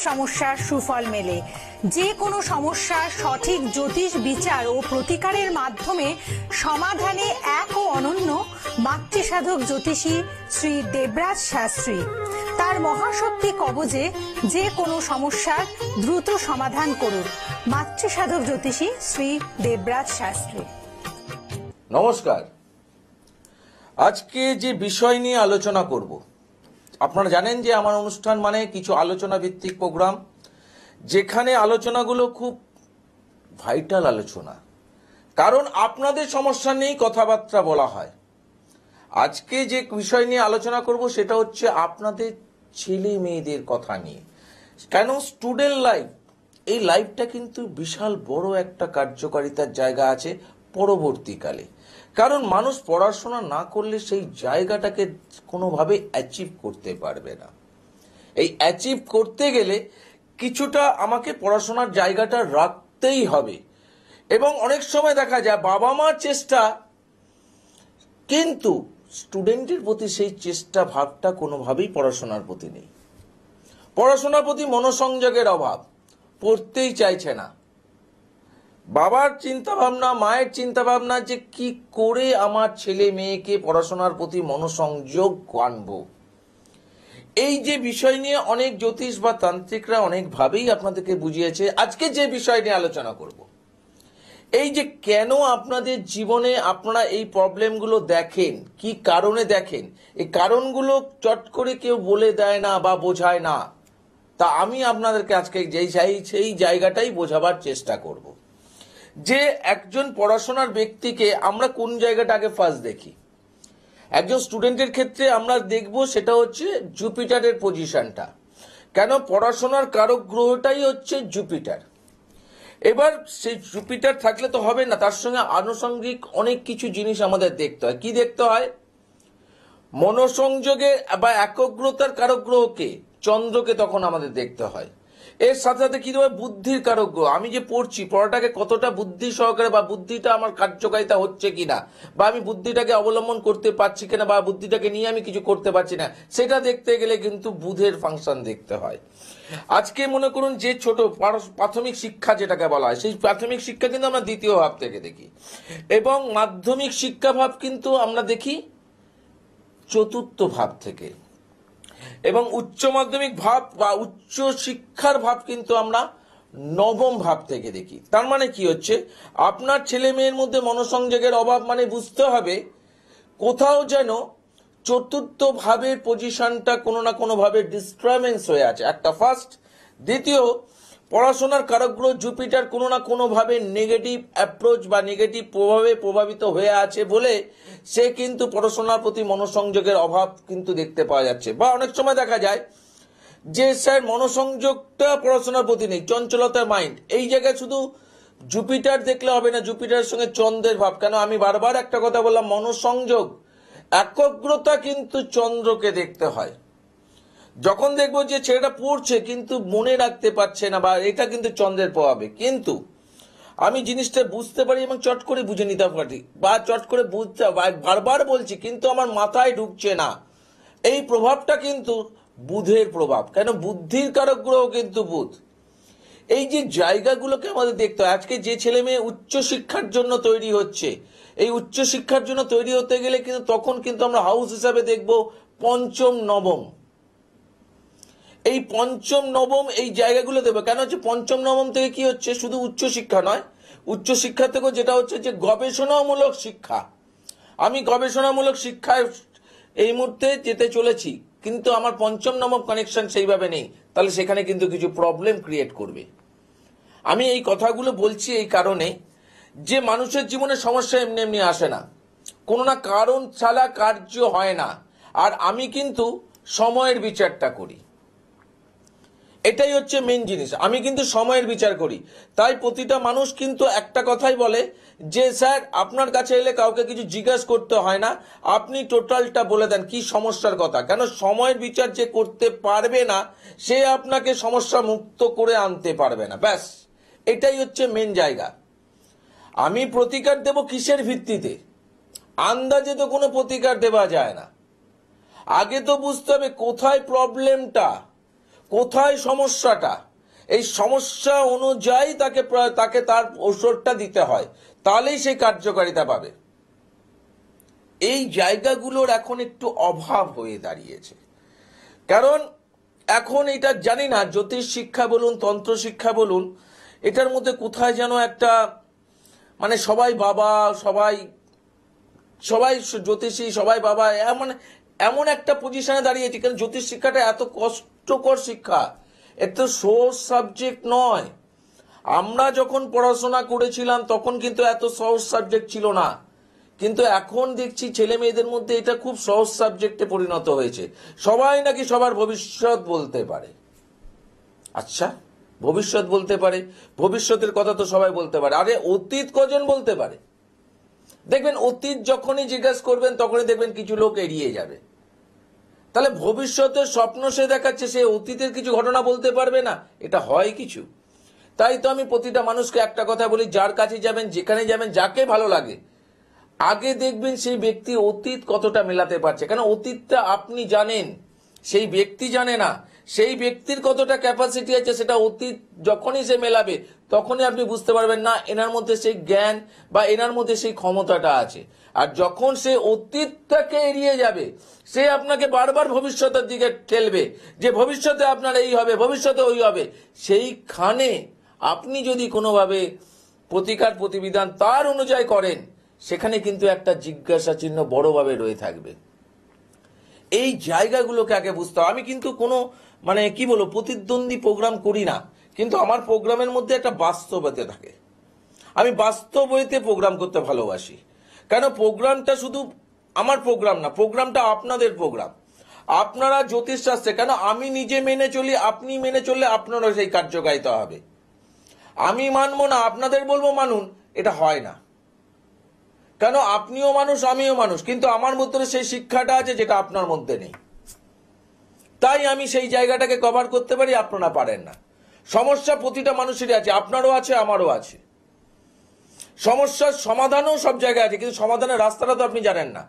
সমস্যার সুফল মেলে। যে কোনো সমস্যার সঠিক জ্যোতিষ বিচার ও প্রতিকারের মাধ্যমে সমাধানে এক ও অনন্য মাতৃসাধক জ্যোতিষী শ্রী দেবরাজ শাস্ত্রী। তার মহাশক্তি কবজে যে কোনো সমস্যার দ্রুত সমাধান করুন। মাতৃসাধক জ্যোতিষী শ্রী দেবরাজ শাস্ত্রী। নমস্কার। আজকে যে বিষয় নিয়ে আলোচনা করব, আপনারা জানেন যে আমার অনুষ্ঠান মানে কিছু আলোচনা ভিত্তিক প্রোগ্রাম, যেখানে আলোচনাগুলো খুব ভাইটাল আলোচনা, কারণ আপনাদের সমস্যা নিয়েই কথাবার্তা বলা হয়। আজকে যে বিষয় নিয়ে আলোচনা করব সেটা হচ্ছে আপনাদের ছেলে মেয়েদের কথা নিয়ে। কেন স্টুডেন্ট লাইফ, এই লাইফটা কিন্তু বিশাল বড় একটা কার্যকারিতার জায়গা আছে পরবর্তীকালে। কারণ মানুষ পড়াশোনা না করলে সেই জায়গাটাকে কোনোভাবে অ্যাচিভ করতে পারবে না। এই অ্যাচিভ করতে গেলে কিছুটা আমাকে পড়াশোনার জায়গাটা রাখতেই হবে। এবং অনেক সময় দেখা যায় বাবা মার চেষ্টা, কিন্তু স্টুডেন্টের প্রতি সেই চেষ্টা ভাবটা কোনোভাবেই পড়াশোনার প্রতি নেই। পড়াশোনার প্রতি মনোসংযোগের অভাব, পড়তেই চাইছে না। বাবার চিন্তা ভাবনা, মায়ের চিন্তা ভাবনা যে কি করে আমার ছেলে মেয়েকে পড়াশোনার প্রতি মনোসংযোগ আনবো। এই যে বিষয় নিয়ে অনেক জ্যোতিষ বা তান্ত্রিকরা অনেকভাবেই আপনাদেরকে বুঝিয়েছে। আজকে যে বিষয় নিয়ে আলোচনা করব, এই যে কেন আপনাদের জীবনে আপনারা এই প্রবলেমগুলো দেখেন, কি কারণে দেখেন, এই কারণগুলো চট করে কেউ বলে দেয় না বা বোঝায় না। তা আমি আপনাদেরকে আজকে সেই জায়গাটাই বোঝাবার চেষ্টা করব। যে একজন পড়াশোনার ব্যক্তিকে আমরা কোন জায়গাটা আগে ফার্স্ট দেখি। একজন স্টুডেন্টের ক্ষেত্রে আমরা দেখব সেটা হচ্ছে জুপিটারের পজিশনটা। কেন? পড়াশোনার কারক গ্রহটাই হচ্ছে জুপিটার। এবার সেই জুপিটার থাকলে তো হবে না, তার সঙ্গে আনুষঙ্গিক অনেক কিছু জিনিস আমাদের দেখতে হয়। কি দেখতে হয়? মনোসংযোগে বা একগ্রতার কারক গ্রহকে, চন্দ্রকে তখন আমাদের দেখতে হয়। এর সাথে সাথে কি দেবে? বুদ্ধির কারক গ্রহ। আমি যে পড়ছি, পড়াটাকে কতটা বুদ্ধি সহকারে বা বুদ্ধিটা আমার কার্যকারিতা হচ্ছে কিনা, বা আমি বুদ্ধিটাকে অবলম্বন করতে পারছি কিনা, বা বুদ্ধিটাকে নিয়ে আমি কিছু করতে পারছি না, সেটা দেখতে গেলে কিন্তু বুধের ফাংশন দেখতে হয়। আজকে মনে করুন যে ছোট প্রাথমিক শিক্ষা যেটাকে বলা হয়, সেই প্রাথমিক শিক্ষা কিন্তু আমরা দ্বিতীয় ভাব থেকে দেখি, এবং মাধ্যমিক শিক্ষা ভাব কিন্তু আমরা দেখি চতুর্থ ভাব থেকে, এবং উচ্চ মাধ্যমিক ভাব বা উচ্চ শিক্ষার ভাব কিন্তু আমরা নবম ভাব থেকে দেখি। তার মানে কি হচ্ছে? আপনার ছেলে মেয়ের মধ্যে মনোসংযোগের অভাব, মানে বুঝতে হবে কোথাও যেন চতুর্থ ভাবের পজিশনটা কোনো না কোনো ভাবে ডিস্টারবেন্স হয়ে আছে, একটা ফার্স্ট। দ্বিতীয়, পড়াশোনার কারকগ্রহ জুপিটার কোনো না কোনো ভাবে নেগেটিভ অ্যাপ্রোচ বা নেগেটিভ প্রভাবে প্রভাবিত হয়ে আছে বলে সে কিন্তু পড়াশোনার প্রতি মনোসংযোগের অভাব কিন্তু দেখতে পাওয়া যাচ্ছে। বা অনেক সময় দেখা যায় যে স্যার মনোসংযোগটা পড়াশোনার প্রতি নেই, চঞ্চলতার মাইন্ড। এই জায়গায় শুধু জুপিটার দেখলে হবে না, জুপিটারের সঙ্গে চন্দ্রের ভাব। কেন? আমি বারবার একটা কথা বললাম, মনোসংযোগ, একগ্রতা কিন্তু চন্দ্রকে দেখতে হয়। যখন দেখবো যে ছেলেটা পড়ছে কিন্তু মনে রাখতে পারছে না, বা এটা কিন্তু চন্দ্রের প্রভাবে। কিন্তু আমি জিনিসটা বুঝতে পারি এবং চট করে বুঝে নিতে পারি, বা চট করে বুঝতে বারবার বলছি কিন্তু আমার মাথায় ঢুকছে না, এই প্রভাবটা কিন্তু বুধের প্রভাব। কেন? বুদ্ধির কারক গ্রহ কিন্তু বুধ। এই যে জায়গাগুলোকে আমাদের দেখতে হয়। আজকে যে ছেলে মেয়ে উচ্চ শিক্ষার জন্য তৈরি হচ্ছে, এই উচ্চ শিক্ষার জন্য তৈরি হতে গেলে কিন্তু তখন কিন্তু আমরা হাউস হিসাবে দেখব পঞ্চম নবম। এই পঞ্চম নবম এই জায়গাগুলো দেবে। কেন হচ্ছে? পঞ্চম নবম থেকে কি হচ্ছে? শুধু উচ্চ শিক্ষা নয়, উচ্চ শিক্ষা থেকেও যেটা হচ্ছে যে গবেষণামূলক শিক্ষা। আমি গবেষণামূলক শিক্ষায় এই মুহূর্তে যেতে চলেছি, কিন্তু আমার পঞ্চম নবম কানেকশন সেইভাবে নেই, তাহলে সেখানে কিন্তু কিছু প্রবলেম ক্রিয়েট করবে। আমি এই কথাগুলো বলছি এই কারণে যে মানুষের জীবনে সমস্যা এমনি এমনি আসে না, কোনো না কারণ ছাড়া কার্য হয় না। আর আমি কিন্তু সময়ের বিচারটা করি, এটাই হচ্ছে মেন জিনিস। আমি কিন্তু সময়ের বিচার করি। তাই প্রতিটা মানুষ কিন্তু একটা কথাই বলে যে স্যার আপনার কাছে এলে কাউকে কিছু জিজ্ঞাসা করতে হয় না, আপনি টোটালটা বলে দেন কি সমস্যার কথা। কেন? সময়ের বিচার যে করতে পারবে না সে আপনাকে সমস্যা মুক্ত করে আনতে পারবে না। ব্যাস, এটাই হচ্ছে মেন জায়গা। আমি প্রতিকার দেব কিসের ভিত্তিতে? আন্দাজে তো কোনো প্রতিকার দেওয়া যায় না। আগে তো বুঝতে হবে কোথায় প্রবলেমটা, কোথায় সমস্যাটা, এই সমস্যা অনুযায়ী তাকে তার ঔষধটা দিতে হয়, তাহলেই সেই কার্যকারিতা পাবে। এই জায়গাগুলোর এখন একটু অভাব হয়ে দাঁড়িয়েছে। কারণ এখন এটা জানি না, জ্যোতিষ শিক্ষা বলুন, তন্ত্র শিক্ষা বলুন, এটার মধ্যে কোথায় যেন একটা মানে সবাই বাবা, সবাই জ্যোতিষী, সবাই বাবা, এমন একটা পজিশনে দাঁড়িয়েছে। কারণ জ্যোতিষ শিক্ষাটা এত কষ্টকর শিক্ষা, এত সহজ সাবজেক্ট নয়। আমরা যখন পড়াশোনা করেছিলাম তখন কিন্তু এত সহজ সাবজেক্ট ছিল না, কিন্তু এখন দেখছি ছেলে মেয়েদের মধ্যে এটা খুব সহজ সাবজেক্টে পরিণত হয়েছে। সবাই নাকি সবার ভবিষ্যৎ বলতে পারে। আচ্ছা, ভবিষ্যৎ বলতে পারে, ভবিষ্যতের কথা তো সবাই বলতে পারে, আরে অতীত কজন বলতে পারে? দেখবেন অতীত যখনই জিজ্ঞাসা করবেন তখনই দেখবেন কিছু লোক এড়িয়ে যাবে। তাহলে ভবিষ্যতের স্বপ্ন সে দেখাচ্ছে, সে অতীতের কিছু ঘটনা বলতে পারবে না? এটা হয় কিছু? তাই তো আমি প্রতিটা মানুষকে একটা কথা বলি, যার কাছে যাবেন, যেখানে যাবেন, যাকে ভালো লাগে, আগে দেখবেন সেই ব্যক্তি অতীত কতটা মেলাতে পারছে। কেন অতীতটা আপনি জানেন, সেই ব্যক্তি জানে না। সেই ব্যক্তির কতটা ক্যাপাসিটি আছে সেটা অতীত যখনই সে মেলাবে তখনই আপনি বুঝতে পারবেন, না এনার মধ্যে সেই জ্ঞান বা এনার মধ্যে সেই ক্ষমতাটা আছে। আর যখন সে অতীতটাকে এড়িয়ে যাবে, সে আপনাকে বারবার ভবিষ্যতের দিকে ঠেলবে, যে ভবিষ্যতে আপনার এই হবে, ভবিষ্যতে ওই হবে। সেইখানে আপনি যদি কোনোভাবে প্রতিকার প্রতিবিধান তার অনুযায়ী করেন, সেখানে কিন্তু একটা জিজ্ঞাসা চিহ্ন বড়ভাবে রয়ে থাকবে। এই জায়গাগুলোকে আগে বুঝতে হবে। আমি কিন্তু কোনো মানে কি বলবো প্রতিদ্বন্দ্বী প্রোগ্রাম করি না, কিন্তু আমার প্রোগ্রামের মধ্যে একটা বাস্তবতা থাকে। আমি বাস্তবতে প্রোগ্রাম করতে ভালোবাসি। কেন প্রোগ্রামটা শুধু আমার প্রোগ্রাম না, প্রোগ্রামটা আপনাদের প্রোগ্রাম। আপনারা জ্যোতিষশাস্ত্রে, কেন আমি নিজে মেনে চলি, আপনি মেনে চললে আপনারও সেই কার্যকারিতা হবে। আমি মানবো না, আপনাদের বলবো মানুন, এটা হয় না। কেন আপনিও মানুষ, আমিও মানুষ, কিন্তু আমার মধ্যে সেই শিক্ষাটা আছে যেটা আপনার মধ্যে নেই। তাই আমি সেই জায়গাটাকে কভার করতে পারি, আপনারা পারেন না। সমস্যা প্রতিটা মানুষেরই আছে, আপনারও আছে, আমারও আছে। সমস্যার সমাধানও সব জায়গায় আছে, কিন্তু সমাধানের রাস্তাটা তো আপনি জানেন না,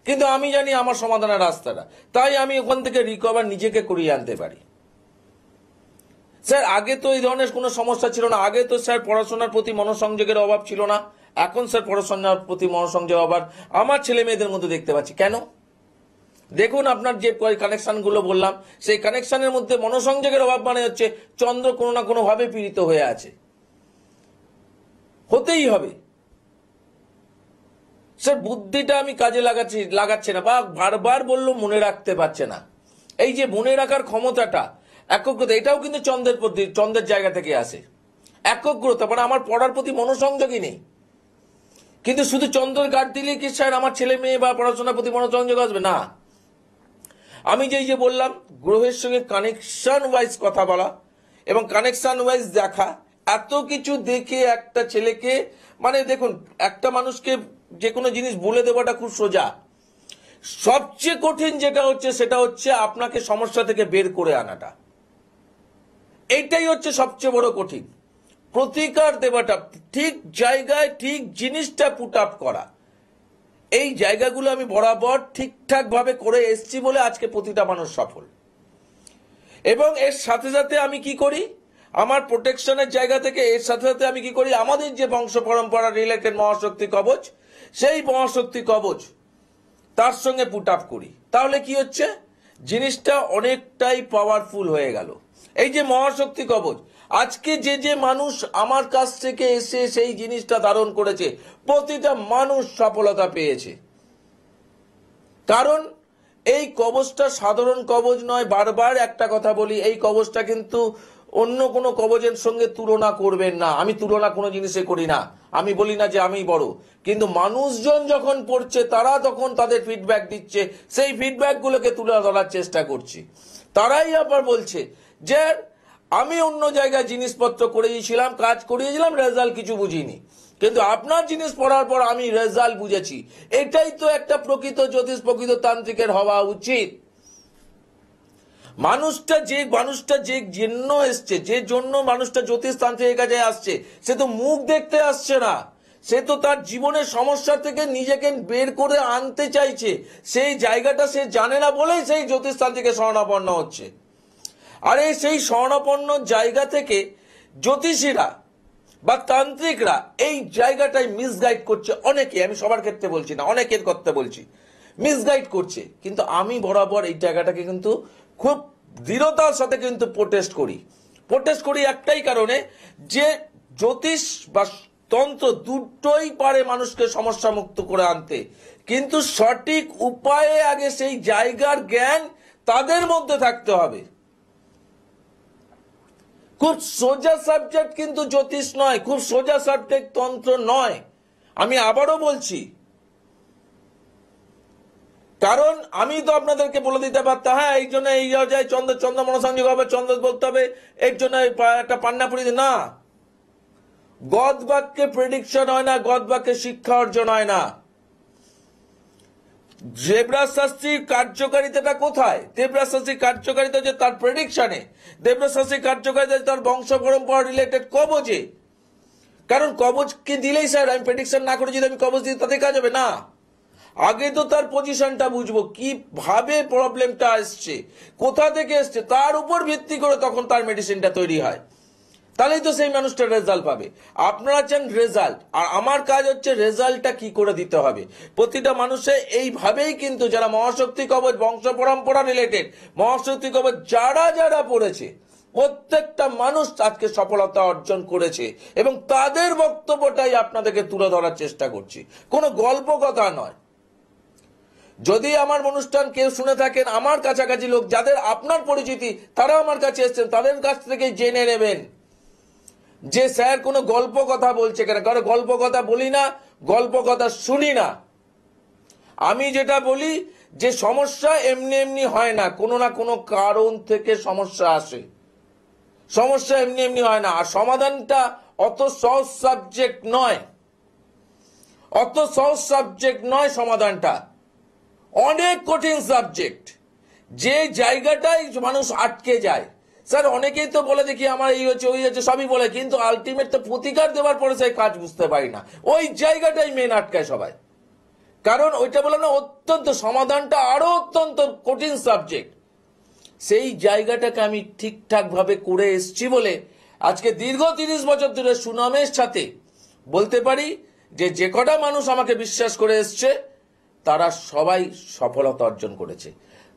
কিন্তু আমি জানি আমার সমাধানের রাস্তাটা। তাই আমি ওখান থেকে রিকভার নিজেকে করিয়ে আনতে পারি। স্যার আগে তো এই ধরনের কোনো সমস্যা ছিল না, আগে তো স্যার পড়াশোনার প্রতি মনোসংযোগের অভাব ছিল না। এখন স্যার পড়াশোনার প্রতি মনোসংযোগ অভাব আমার ছেলে মেয়েদের মধ্যে দেখতে পাচ্ছি। কেন? দেখুন আপনার যে কানেকশন গুলো বললাম, সেই কানেকশনের মধ্যে মনোসংযোগের অভাব মানে হচ্ছে চন্দ্র কোনো না কোনো ভাবে পীড়িত হয়ে আছে, হতেই হবে। স্যার বুদ্ধিটা আমি কাজে লাগাচ্ছে না, বা বারবার বললো মনে রাখতে পারছে না। এই যে মনে রাখার ক্ষমতাটা, একগ্রতা, এটাও কিন্তু চন্দ্রের জায়গা থেকে আসে। একগ্রতা মানে আমার পড়ার প্রতি মনোসংযোগই নেই। কিন্তু শুধু চন্দ্রের গাঢ় দিলে কি স্যার আমার ছেলে মেয়ে বা পড়াশোনার প্রতি মনোসংযোগ আসবে? না। আমি যে বললাম গ্রহের সঙ্গে কানেকশন ওয়াইজ কথা বলা এবং কানেকশন ওয়াইজ দেখা, এত কিছু দেখে একটা ছেলেকে, মানে দেখুন একটা মানুষকে যে কোনো জিনিস বলে দেওয়াটা খুব সোজা। সবচেয়ে কঠিন যেটা হচ্ছে সেটা হচ্ছে আপনাকে সমস্যা থেকে বের করে আনাটা। এইটাই হচ্ছে সবচেয়ে বড় কঠিন। প্রতিকার দেওয়াটা, ঠিক জায়গায় ঠিক জিনিসটা পুট আপ করা, এই জায়গাগুলো আমি বরাবর ঠিকঠাক ভাবে করে এসছি বলে আজকে প্রতিটা মানুষ সফল। এবং এর সাথে সাথে আমি কি করি, আমার প্রোটেকশনের জায়গা থেকে এর সাথে সাথে আমি কি করি, আমাদের যে বংশ পরম্পরা রিলেটেড মহাশক্তি কবচ, সেই মহাশক্তি কবচ তার সঙ্গে পুট আপ করি। তাহলে কি হচ্ছে, জিনিসটা অনেকটাই পাওয়ারফুল হয়ে গেল। এই যে মহাশক্তি কবচ, আজকে যে মানুষ আমার কাছ থেকে এসে সেই জিনিসটা ধারণ করেছে, প্রতিটা মানুষ সফলতা পেয়েছে। কারণ এই কবচটা সাধারণ কবচ নয়। বারবার একটা কথা বলি, এই কবচটা কিন্তু অন্য কোনো কবচের সঙ্গে তুলনা করবেন না। আমি তুলনা কোনো জিনিসে করি না, আমি বলি না যে আমি বড়, কিন্তু মানুষজন যখন পড়ছে তারা তখন তাদের ফিডব্যাক দিচ্ছে, সেই ফিডব্যাক গুলোকে তুলে ধরার চেষ্টা করছি। তারাই আবার বলছে যে আমি অন্য জায়গায় জিনিসপত্র করিয়েছিলাম, কাজ করিয়েছিলাম, রেজাল্ট কিছু বুঝিনি, কিন্তু আপনার জিনিস পড়ার পর আমি রেজাল্ট বুঝেছি। এটাই তো একটা প্রকৃত জ্যোতিষ, প্রকৃত তান্ত্রিকের হওয়া উচিত। মানুষটা যে জন্য এসছে, যে জন্য মানুষটা জ্যোতিষ তান্ত্রিকের কাছে আসছে, সে তো মুখ দেখতে আসছে না, সে তো তার জীবনের সমস্যা থেকে নিজেকে বের করে আনতে চাইছে। সেই জায়গাটা সে জানে না বলেই সেই জ্যোতিষ তান্ত্রিকের শরণাপন্ন হচ্ছে। আর এই সেই স্বর্ণাপন্ন জায়গা থেকে জ্যোতিষীরা বা তান্ত্রিকরা এই জায়গাটাই মিসগাইড করছে অনেকে, আমি সবার ক্ষেত্রে বলছি না, অনেকের কথা বলছি, মিসগাইড করছে। কিন্তু আমি বরাবর এই জায়গাটাকে কিন্তু খুব দৃঢ়তার সাথে কিন্তু প্রোটেস্ট করি একটাই কারণে, যে জ্যোতিষ বা তন্ত্র দুটোই পারে মানুষকে সমস্যা মুক্ত করে আনতে, কিন্তু সঠিক উপায়ে আগে সেই জায়গার জ্ঞান তাদের মধ্যে থাকতে হবে। খুব সোজা সাবজেক্ট কিন্তু জ্যোতিষ নয়, খুব সোজা সাবজেক্ট তন্ত্র নয়। আমি আবারও বলছি, কারণ আমি তো আপনাদেরকে বলে দিতে পারতাম, হ্যাঁ এই জন্য এই যায় চন্দ্র মনসংযোগ হবে, চন্দ্র বলতে হবে, এর জন্য একটা পান্নাপুরি না। গদ বাক্যে প্রেডিকশন হয় না, গদ বাক্যে শিক্ষা অর্জন হয় না। দেবরাজ শাস্ত্রীর কার্যকারিতাটা কোথায়? দেবরাজ শাস্ত্রীর কার্যকারিতা হচ্ছে তার প্রেডিকশনে, দেবরাজ শাস্ত্রীর কার্যকারিতা তার বংশ পরম্পরা রিলেটেড কবজে। কারণ কবজকে দিলেই স্যার আমি প্রেডিকশন না করে যদি আমি কবজ দিই তাতে কাজ হবে না। আগে তো তার পজিশনটা বুঝবো, কিভাবে প্রবলেমটা আসছে, কোথা থেকে এসছে, তার উপর ভিত্তি করে তখন তার মেডিসিনটা তৈরি হয়, তাহলেই তো সেই মানুষটা রেজাল্ট পাবে। আপনারা চান রেজাল্ট, আর আমার কাজ হচ্ছে রেজাল্টটা কি করে দিতে হবে। প্রতিটা মানুষে এইভাবেই কিন্তু যারা মহাশক্তি কবচ বংশ পরম্পরা রিলেটেড মহাশক্তি কবচ যারা পড়েছে প্রত্যেকটা মানুষ আজকে সফলতা অর্জন করেছে, এবং তাদের বক্তব্যটাই আপনাদেরকে তুলে ধরার চেষ্টা করছি, কোনো গল্প কথা নয়। যদি আমার অনুষ্ঠান কেউ শুনে থাকেন, আমার কাছাকাছি লোক যাদের আপনার পরিচিতি, তারা আমার কাছে এসছেন, তাদের কাছ থেকে জেনে নেবেন যে স্যার কোনো গল্প কথা বলছে কেন। কারণ গল্প কথা বলি না, গল্প কথা শুনি না। আমি যেটা বলি যে সমস্যা এমনি এমনি হয় না, কোনো না কোনো কারণ থেকে সমস্যা আসে, সমস্যা এমনি এমনি হয় না। আর সমাধানটা অত সহজ সাবজেক্ট নয়, অত সহজ সাবজেক্ট নয় সমাধানটা, অনেক কঠিন সাবজেক্ট। যে জায়গাটাই মানুষ আটকে যায়, স্যার অনেকেই তো বলে দেখি আমার এই হচ্ছে ওই হচ্ছে সবই বলে, কিন্তু আলটিমেট তো প্রতিকার দেওয়ার পরে সেই কাজ বুঝতে পারি না, ওই জায়গাটাই মেন আটকায় সবাই। কারণ ওইটা বলে না অত্যন্ত সমাধানটা আরো অত্যন্ত কঠিন সাবজেক্ট, সেই জায়গাটাকে আমি ঠিকঠাক ভাবে করে এসছি বলে আজকে দীর্ঘ 30 বছর ধরে সুনামের সাথে বলতে পারি যে কটা মানুষ আমাকে বিশ্বাস করে এসছে তারা সবাই সফলতা অর্জন করেছে।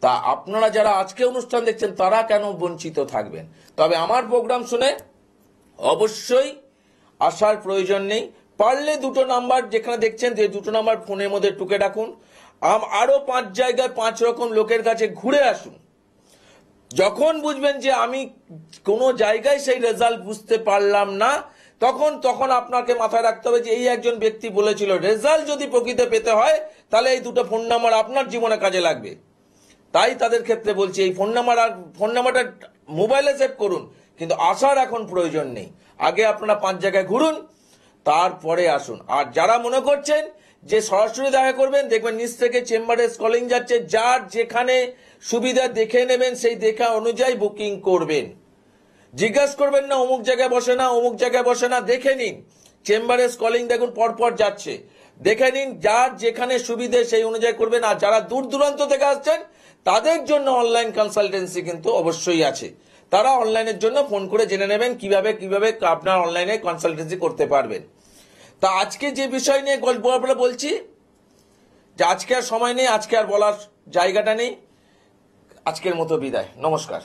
তা আপনারা যারা আজকে অনুষ্ঠান দেখছেন তারা কেন বঞ্চিত থাকবেন? তবে আমার প্রোগ্রাম শুনে অবশ্যই আসার প্রয়োজন নেই। পারলে দুটো নাম্বার যেখানে দেখছেন যে দুটো নাম্বার ফোনের মধ্যে টুকে রাখুন, আরো 5 জায়গায় 5 রকম লোকের কাছে ঘুরে আসুন। যখন বুঝবেন যে আমি কোনো জায়গায় সেই রেজাল্ট বুঝতে পারলাম না, তখন আপনাকে মাথায় রাখতে হবে যে এই একজন ব্যক্তি বলেছিল রেজাল্ট যদি প্রকৃত পেতে হয় তাহলে এই দুটো ফোন নাম্বার আপনার জীবনে কাজে লাগবে। তাই তাদের ক্ষেত্রে বলছি এই ফোন নাম্বারটা মোবাইলে সেভ করুন, কিন্তু আসার এখন প্রয়োজন নেই। আগে আপনারা 5 জায়গায় ঘুরুন, তারপরে আসুন। আর যারা মনে করছেন যে সরাসরি দেখা করবেন, দেখবেন নিচ থেকে চেম্বারে কলিং যাচ্ছে, যার যেখানে সুবিধা দেখে নেবেন, সেই দেখা অনুযায়ী বুকিং করবেন। জিজ্ঞাসা করবেন না অমুক জায়গায় বসে না, অমুক জায়গায় বসে না, দেখে নিন চেম্বারে কলিং দেখুন পরপর যাচ্ছে, দেখে নিন যার যেখানে সুবিধে সেই অনুযায়ী করবেন। আর যারা দূর দূরান্ত থেকে আসছেন তাদের জন্য অনলাইন কনসালটেন্সি কিন্তু অবশ্যই আছে, তারা অনলাইনের জন্য ফোন করে জেনে নেবেন কিভাবে আপনার অনলাইনে কনসালটেন্সি করতে পারবেন। তা আজকে যে বিষয় নিয়ে গল্প বলছি, যে আজকে আর সময় নেই, আজকে আর বলার জায়গাটা নেই, আজকের মতো বিদায়, নমস্কার।